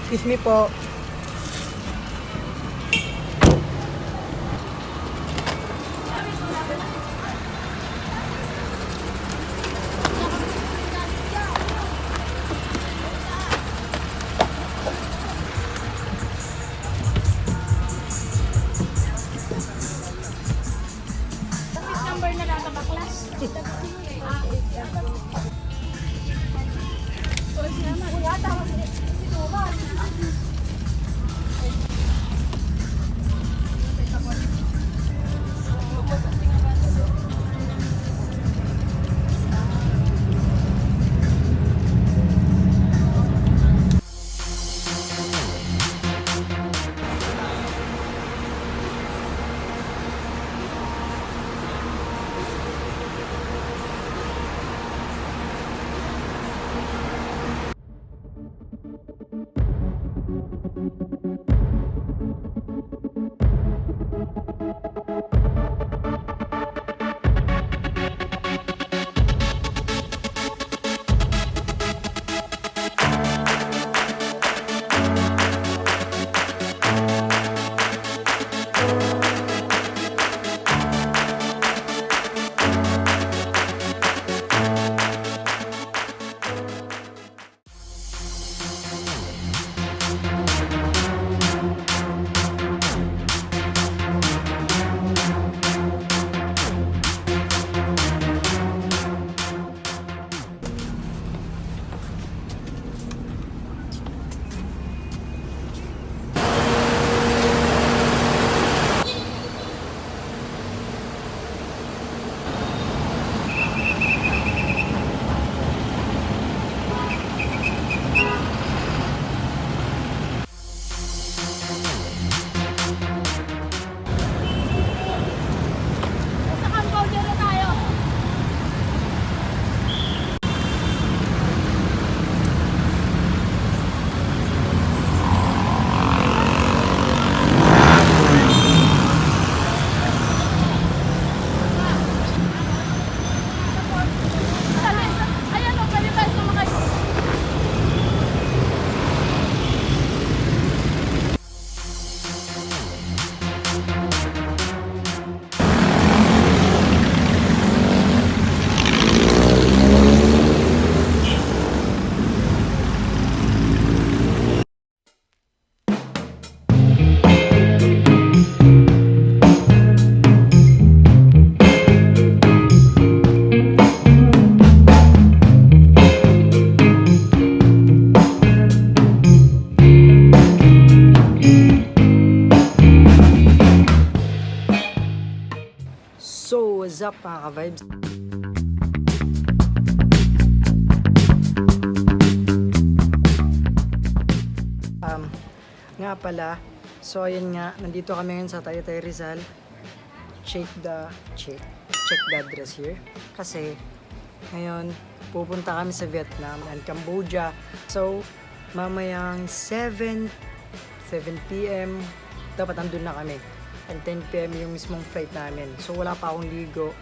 Excuse me po. Number na lang baklas. So, what's up mga ka-vibes? Nga pala, so ayun nga, nandito kami ngayon sa Taytay Rizal. Check the address here. Kasi, ngayon, pupunta kami sa Vietnam and Cambodia. So, mamayang 7 p.m. dapat andun na kami. And 10 p.m. yung mismong flight namin. So wala pa akong ligo.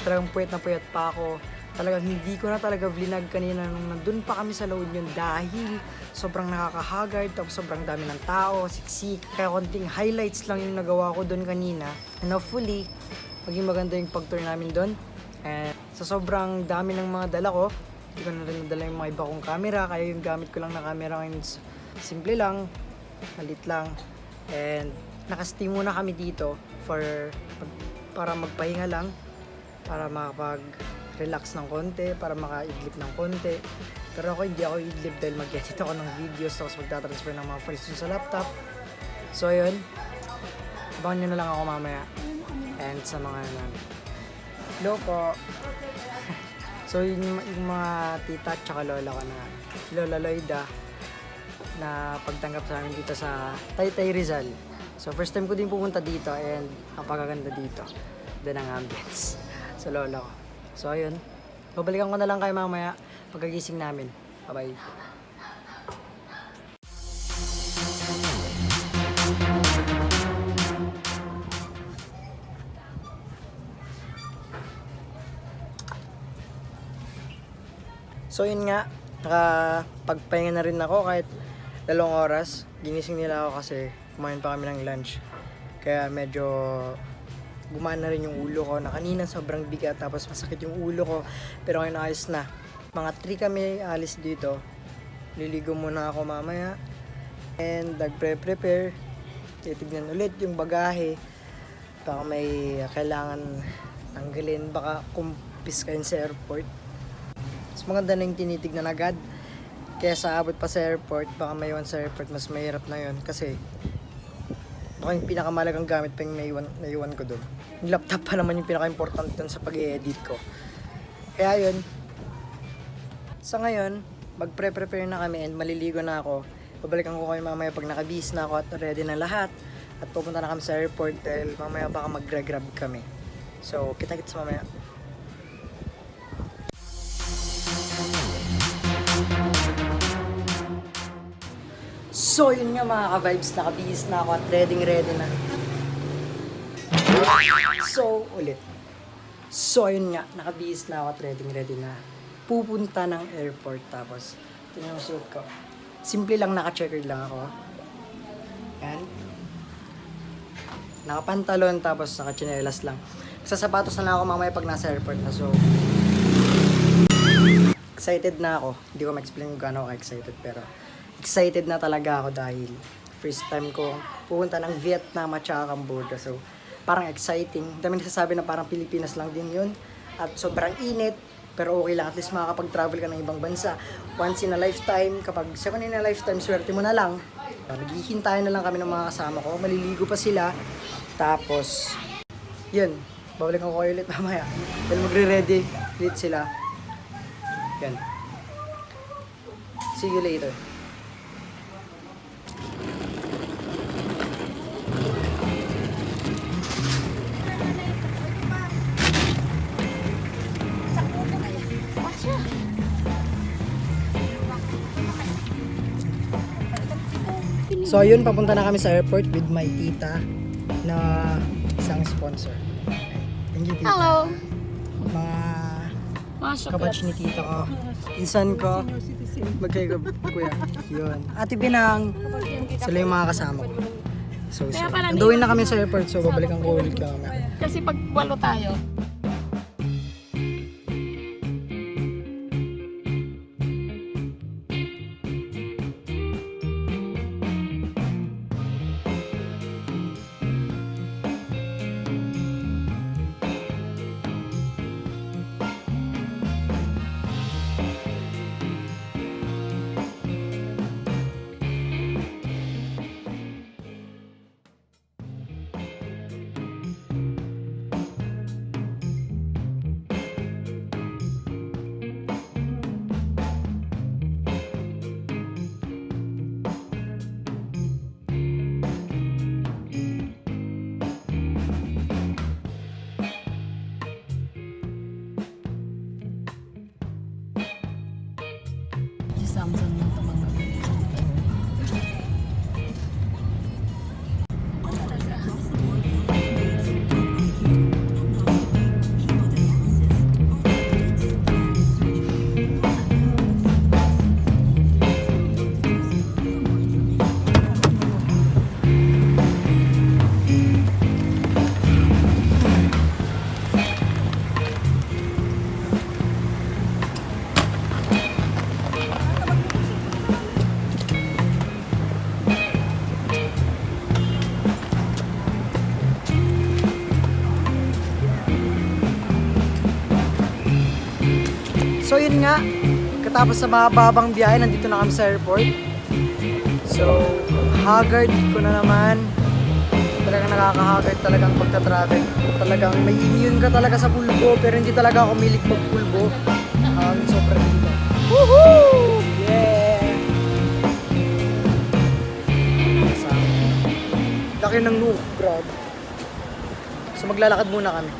Talagang puyat na puyat pa ako. Talagang hindi ko na talaga vlinag kanina nung nandun pa kami sa La Union dahil sobrang nakakahagard, tapos sobrang dami ng tao, siksik. Kaya konting highlights lang yung nagawa ko doon kanina. And hopefully, maging maganda yung pag-tour namin doon. And sa sobrang dami ng mga dala ko, hindi ko na rin nadala yung mga iba kong camera. Kaya yung gamit ko lang na camera ngayon, simple lang, malit lang. And naka-stay muna kami dito para magpahinga lang, para makapag-relax ng konti, para makaidlip ng konti. Pero ako hindi ako idlip dahil mag-edit ako ng videos tapos magta-transfer ng mga files sa laptop. So ayun, Abangan nyo na lang ako mamaya. And sa mga namin. Hello po. So yung mga tita at saka lola ko na si Lola Loida na pagtanggap sa amin dito sa Taytay Rizal. So first time ko din pumunta dito and ang pagaganda dito. Then ang ambience sa lola ko. So ayun, babalikan ko na lang kayo mamaya pagkagising namin. Bye-bye. So yun nga, nakapagpahinga na rin ako kahit 2 oras. Ginising nila ako kasi kumain pa kami ng lunch. Kaya medyo gumana rin yung ulo ko na kanina sobrang bigat tapos masakit yung ulo ko. Pero ngayon ayos na. Mga 3 kami alis dito. Liligo muna ako mamaya. And nagpre-prepare. Titignan ulit yung bagahe. Baka may kailangan tanggalin. Baka kumpis kayo sa airport. Mas maganda na yung tinitignan agad. Kaya sa abot pa sa airport, baka maiwan sa airport, mas mahirap na yun. Kasi baka yung pinakamalagang gamit pa yung naiwan ko doon. Yung laptop pa naman yung pinaka-important doon sa pag-i-edit ko. Kaya yun. Sa ngayon, mag-prepare na kami and maliligo na ako. Babalikan ko kayo mamaya pag nakabihis na ako at ready na lahat. At pupunta na kami sa airport dahil mamaya baka mag-grab kami. So, kita-kits mamaya. So yun nga mga ka-vibes, nakabihis na ako at ready na. So ulit. So yun nga, nakabihis na ako at ready na. Pupunta ng airport tapos tingnan mo suot ko. Simple lang, naka-checkered lang ako. Yan. Nakapantalon tapos naka-chinelas lang. Sa sapatos na lang ako mamaya pag nasa airport na. So excited na ako. Hindi ko ma-explain kung gaano ako excited pero excited na talaga ako dahil first time ko pupunta ng Vietnam at saka Cambodia. So, parang exciting. Dami nasasabi na parang Pilipinas lang din yun. At sobrang init. Pero okay lang. At least makakapag-travel ka ng ibang bansa. Once in a lifetime. Kapag second in a lifetime, swerte mo na lang. Naghihintay na lang kami ng mga kasama ko. Maliligo pa sila. Tapos, yun. Babalikan ko kayo ulit mamaya. Dahil magre-ready ulit sila. Yan. See you later. So ayun, papunta na kami sa airport with my tita na isang sponsor. Thank you, tita. Hello. Mga kabatch ni tita ko. Isan ko. Magkaya kuya. Yun. Ate Binang. Sila yung mga kasama ko. So, nanduin na kami sa airport. So, babalikan ko ulit kami. Kasi pag walo tayo. Samsung yung tumang So yun nga, katapos sa mahabang biyahe, nandito na kami sa airport. So, haggard ko na naman. Talaga nakakahagard talagang pagka-travel. Talagang may immune ka talaga sa pulbo, pero hindi talaga ako milig magpulbo. Sobrang dito. Woohoo! Yeah! Laki ng Nuuk, grabe. So maglalakad muna kami.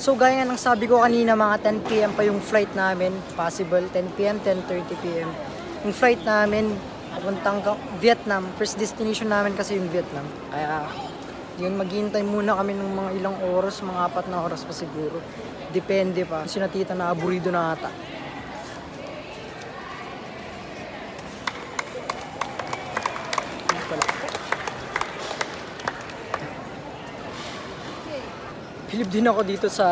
So gaya nga ng sabi ko kanina, mga 10 PM pa yung flight namin. Possible 10 PM, 10:30 PM. Yung flight namin, papuntang Vietnam. First destination namin kasi yung Vietnam. Kaya yun, maghihintay muna kami ng mga ilang oras, mga 4 na oras pa siguro. Depende pa. Kasi na tita na aburido na ata. Yun pala. Bilib din ako dito sa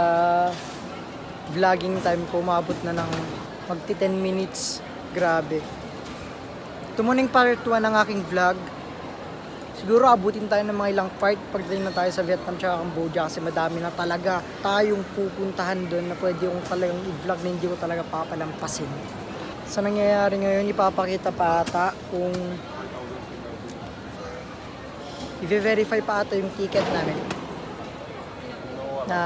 vlogging time ko. Umabot na ng magti 10 minutes. Grabe. Ito muna yung part 1 ng aking vlog. Siguro abutin tayo ng mga ilang part pagdating na tayo sa Vietnam tsaka Cambodia kasi madami na talaga tayong pupuntahan doon na pwede yung talagang i-vlog na hindi ko talaga papalampasin. Sa nangyayari ngayon, ipapakita pa ata kung i-verify pa ata yung ticket namin na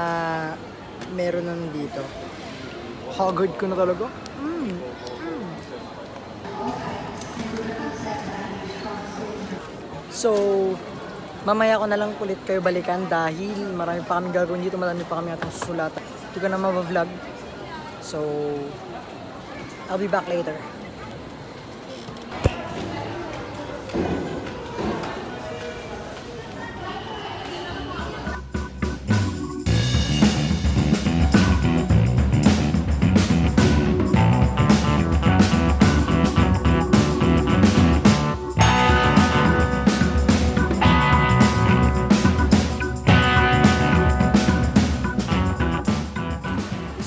meron na dito. Haggard ko na talaga. So, mamaya ko na lang ulit kayo balikan dahil marami pa kami gagawin dito, marami pa kami atang susulatan. Hindi ko na mabavlog. So, I'll be back later.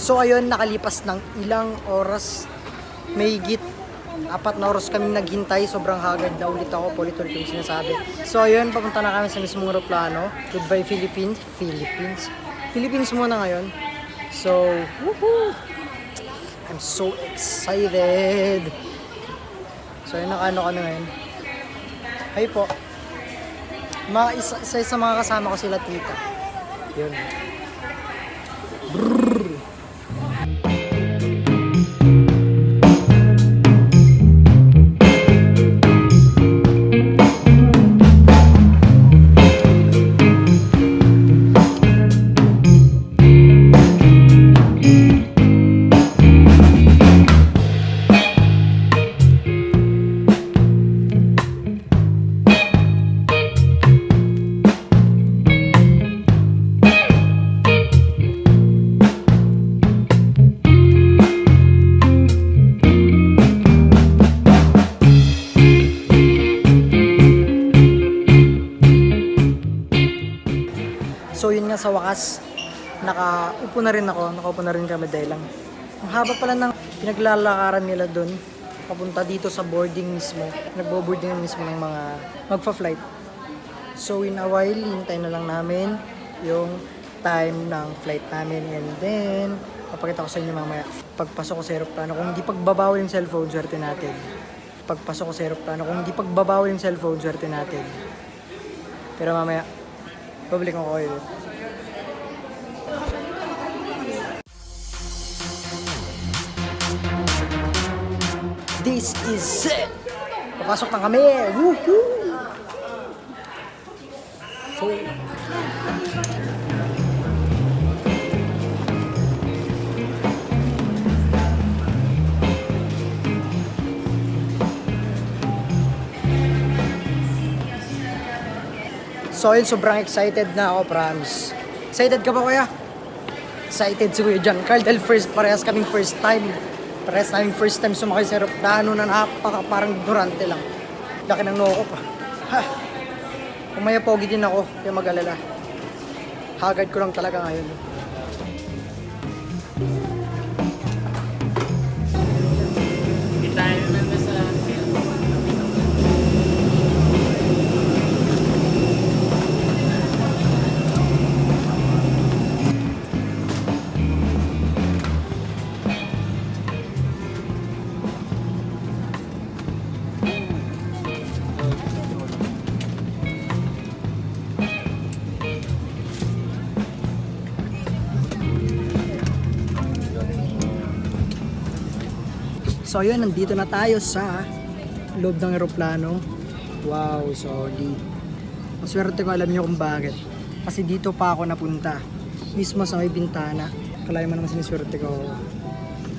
So ayun, nakalipas ng ilang oras, may higit 4 na oras kami naghintay. Sobrang hagad na ulit ako, ulit-ulit yung sinasabi. So ayun, papunta na kami sa mismong aeroplano. Goodbye Philippines. Philippines muna ngayon. So, woohoo! I'm so excited! So ayun, nakaano kami ngayon. Hi po. Isa sa mga kasama ko sila tita. Yun. Brrrr. So yun nga, sa wakas, nakaupo na rin kami dahil lang. Ang haba pala ng pinaglalakaran nila doon, papunta dito sa boarding mismo. Nagbo-boarding mismo ng mga magfa-flight. So in a while, hintay na lang namin yung time ng flight namin. And then, papakita ko sa inyo mamaya. Pagpasok ko sa aeroplano, kung hindi pagbabawal yung cellphone, swerte natin. Pagpasok ko sa aeroplano, kung hindi pagbabawal yung cellphone, swerte natin. Pero mamaya, babalik ko kayo. This is it! Papasok na kami! Woohoo! So, yun, sobrang excited na ako, promise. Excited ka ba, kuya? Excited si Kuya John Carl dahil parehas kaming first time. Parehas naming first time sumakay sa aeroplano na parang durante lang. Laki ng noo ko pa. Ha! Umaya pogi din ako, kaya mag-alala. Haggard ko lang talaga ngayon. Tayo na sa So yun, nandito na tayo sa loob ng eroplano. Wow, solid. Maswerte ko, alam niyo kung bakit. Kasi dito pa ako napunta. Mismo sa may bintana. Kalaya mo naman siniswerte ko.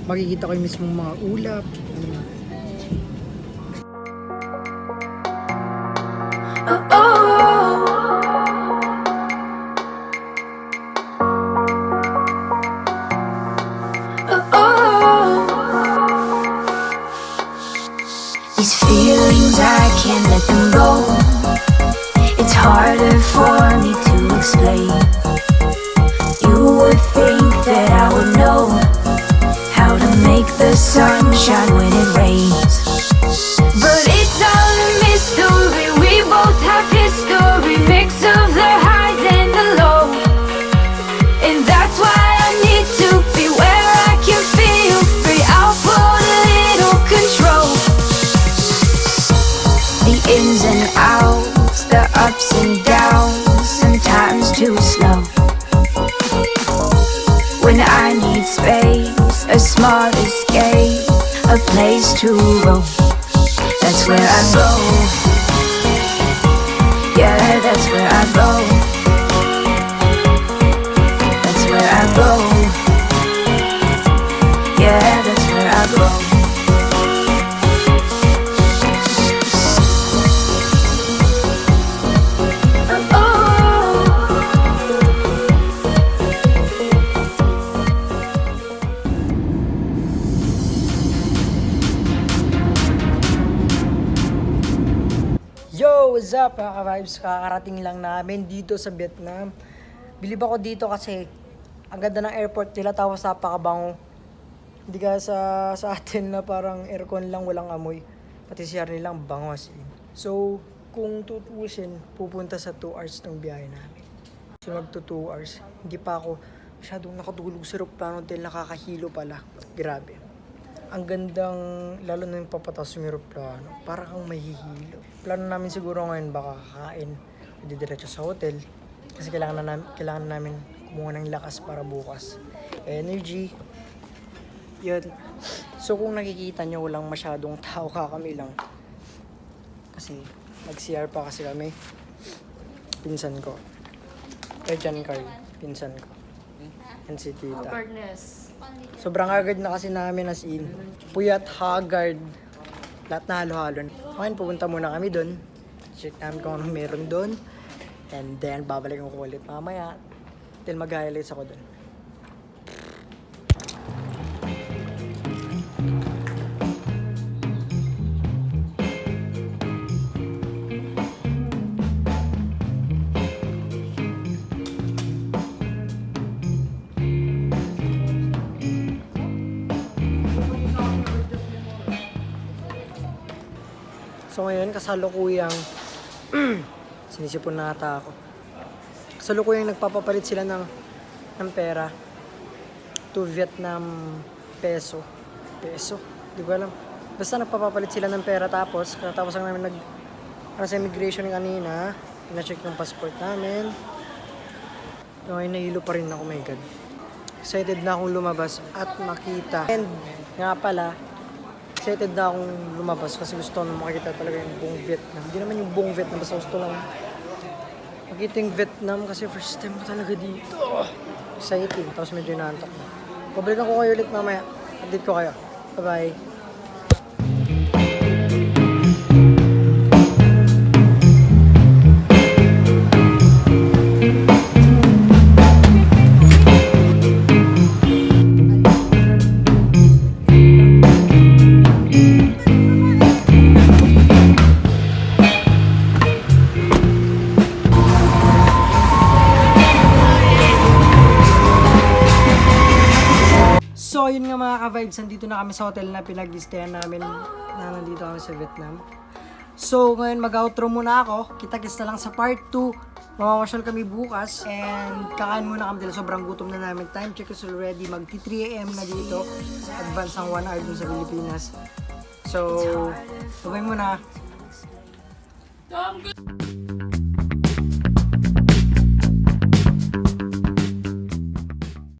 Makikita ko yung mismong mga ulap. These feelings, I can't let them go. It's harder for me to explain. You would think that I would know how to make the sun shine when it rains. But it's all a mystery. We both have history, mix of the highs and the lows. And that's why I need to be where I can feel free. I'll put a little control. The ins and outs, the ups and downs, sometimes too slow. When I need space, a small escape, a place to roam. That's where I go. Yeah, that's where I go. That's where I go. Yeah, that's where I go. Yo, what's up mga ka-vibes? Kakarating lang namin dito sa Vietnam. Bilib ako dito kasi ang ganda ng airport nila, tapos napakabango. Hindi ka sa atin na parang aircon lang, walang amoy. Pati CR nilang bango as in. So, kung tutuusin, pupunta sa 2 hours ng biyahe namin. So, magto 2 hours. Hindi pa ako masyadong nakatulog sa aeroplano dahil nakakahilo pala. Grabe. Ang gandang, lalo na yung papataas yung aeroplano, para kang mahihilo. Plano namin siguro ngayon baka kakain, didiretso sa hotel. Kasi kailangan namin kumuha ng lakas para bukas. Energy. Yun. So kung nakikita nyo, walang masyadong tao, kami lang. Kasi nag-CR pa kasi kami. Pinsan ko. John Carl, pinsan ko. And si tita. awkwardness. Sobrang haggard na kasi namin as in. Puyat, haggard. Lahat na halo-halo. Okay, pupunta muna kami doon. Check namin kung ano meron doon. And then, babalik ko ulit mamaya. Till mag-highlights ako doon. So ngayon, kasalukuyang sinisipon na ata ako. Kasalukuyang nagpapapalit sila ng pera to Vietnam peso. Peso? Di ko alam. Basta nagpapapalit sila ng pera, tapos katapos lang namin sa immigration kanina, pina-check yung passport namin. Okay, nahilo pa rin ako, my God. Excited na akong lumabas at makita. And nga pala, excited na akong lumabas kasi gusto ko na makikita talaga yung buong Vietnam. Hindi naman yung buong Vietnam, basta gusto lang makita yung Vietnam kasi first time ko talaga dito. Exciting. Tapos medyo naantok na. Pabalikan ko kayo ulit mamaya. Update ko kayo. Bye-bye. So, yun nga mga ka-vibes, nandito na kami sa hotel na pinag-stayan namin na nandito kami sa Vietnam. So, ngayon mag-outro muna ako. Kita-kits na lang sa part 2. Mamamasyal kami bukas and kakain muna kami dahil sobrang gutom na namin. Time check is already magti-3 AM na dito. Advance ang 1 hour dun sa Pilipinas. So, sabay muna.